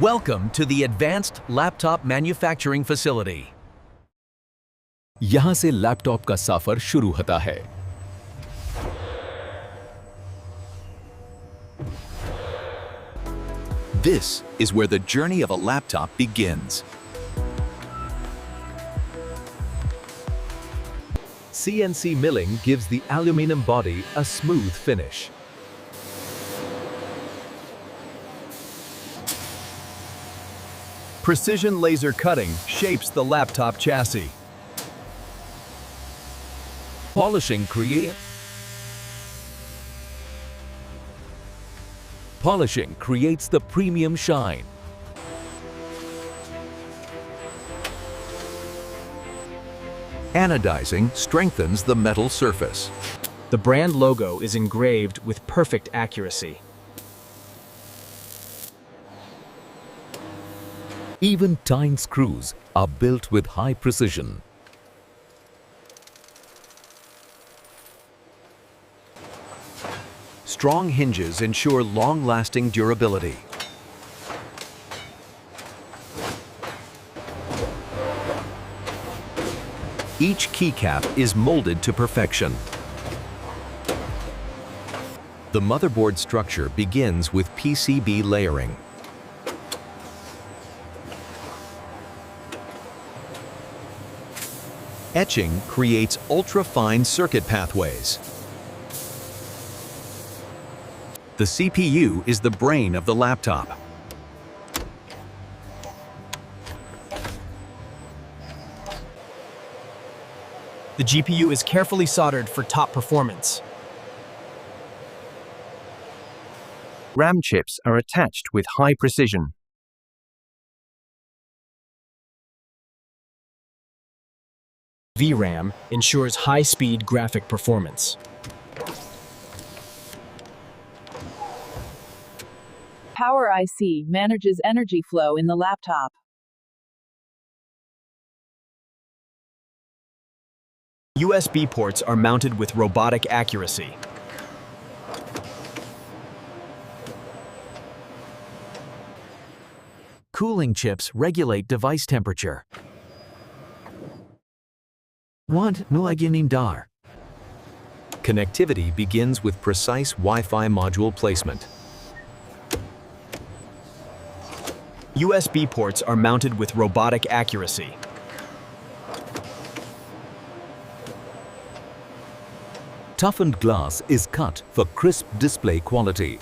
Welcome to the Advanced Laptop Manufacturing Facility. यहां से laptop का सफर शुरू होता है। This is where the journey of a laptop begins. CNC milling gives the aluminum body a smooth finish. Precision laser cutting shapes the laptop chassis. Polishing creates the premium shine. Anodizing strengthens the metal surface. The brand logo is engraved with perfect accuracy. Even tine screws are built with high precision. Strong hinges ensure long-lasting durability. Each keycap is molded to perfection. The motherboard structure begins with PCB layering. Etching creates ultra-fine circuit pathways. The CPU is the brain of the laptop. The GPU is carefully soldered for top performance. RAM chips are attached with high precision. VRAM ensures high-speed graphic performance. Power IC manages energy flow in the laptop. USB ports are mounted with robotic accuracy. Cooling chips regulate device temperature. Connectivity begins with precise Wi-Fi module placement. USB ports are mounted with robotic accuracy. Toughened glass is cut for crisp display quality.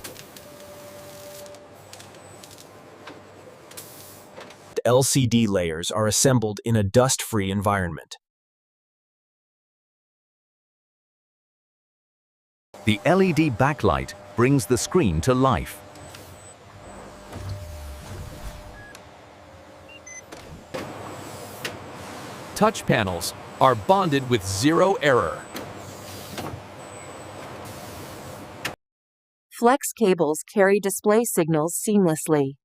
The LCD layers are assembled in a dust-free environment. The LED backlight brings the screen to life. Touch panels are bonded with zero error. Flex cables carry display signals seamlessly.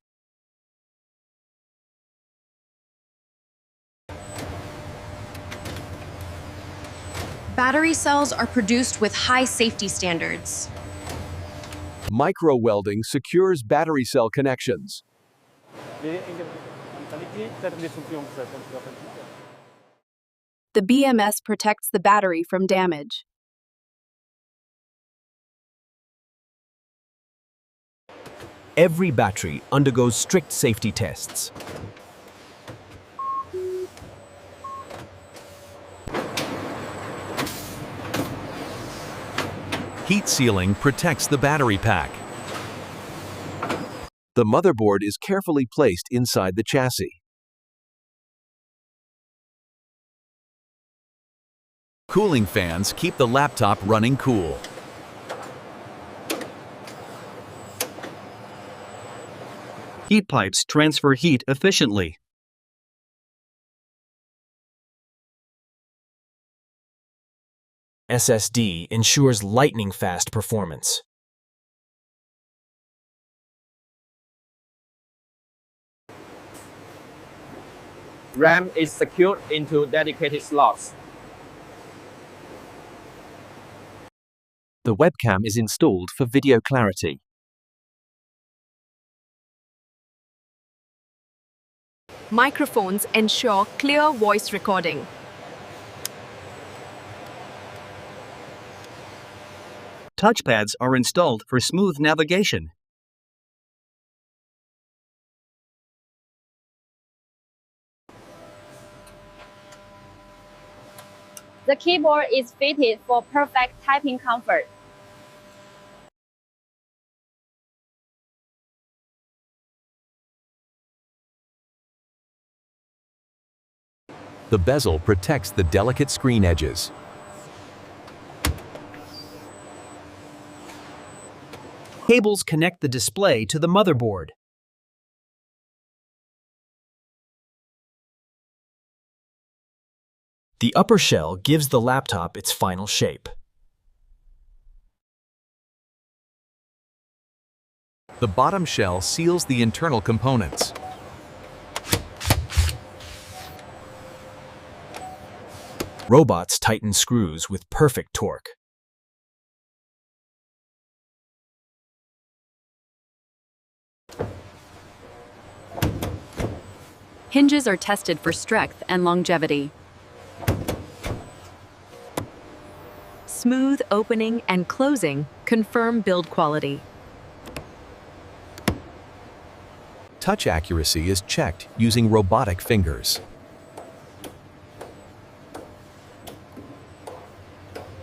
Battery cells are produced with high safety standards. Micro welding secures battery cell connections. The BMS protects the battery from damage. Every battery undergoes strict safety tests. Heat sealing protects the battery pack. The motherboard is carefully placed inside the chassis. Cooling fans keep the laptop running cool. Heat pipes transfer heat efficiently. SSD ensures lightning-fast performance. RAM is secured into dedicated slots. The webcam is installed for video clarity. Microphones ensure clear voice recording. Touchpads are installed for smooth navigation. The keyboard is fitted for perfect typing comfort. The bezel protects the delicate screen edges. Cables connect the display to the motherboard. The upper shell gives the laptop its final shape. The bottom shell seals the internal components. Robots tighten screws with perfect torque. Hinges are tested for strength and longevity. Smooth opening and closing confirm build quality. Touch accuracy is checked using robotic fingers.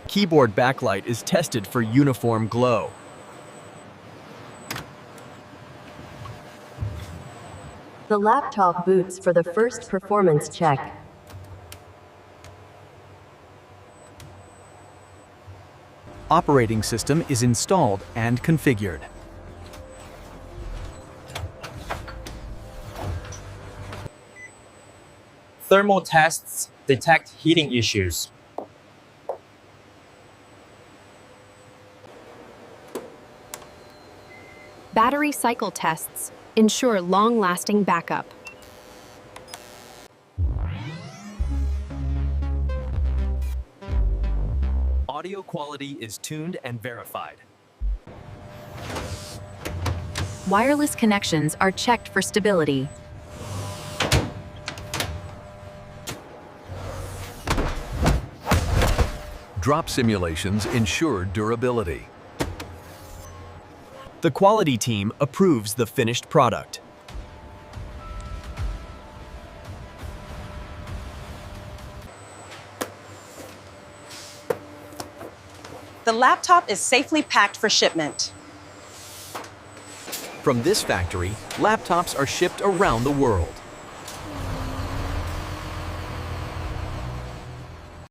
Keyboard backlight is tested for uniform glow. The laptop boots for the first performance check. Operating system is installed and configured. Thermal tests detect heating issues. Battery cycle tests ensure long-lasting backup. Audio quality is tuned and verified. Wireless connections are checked for stability. Drop simulations ensure durability. The quality team approves the finished product. The laptop is safely packed for shipment. From this factory, laptops are shipped around the world.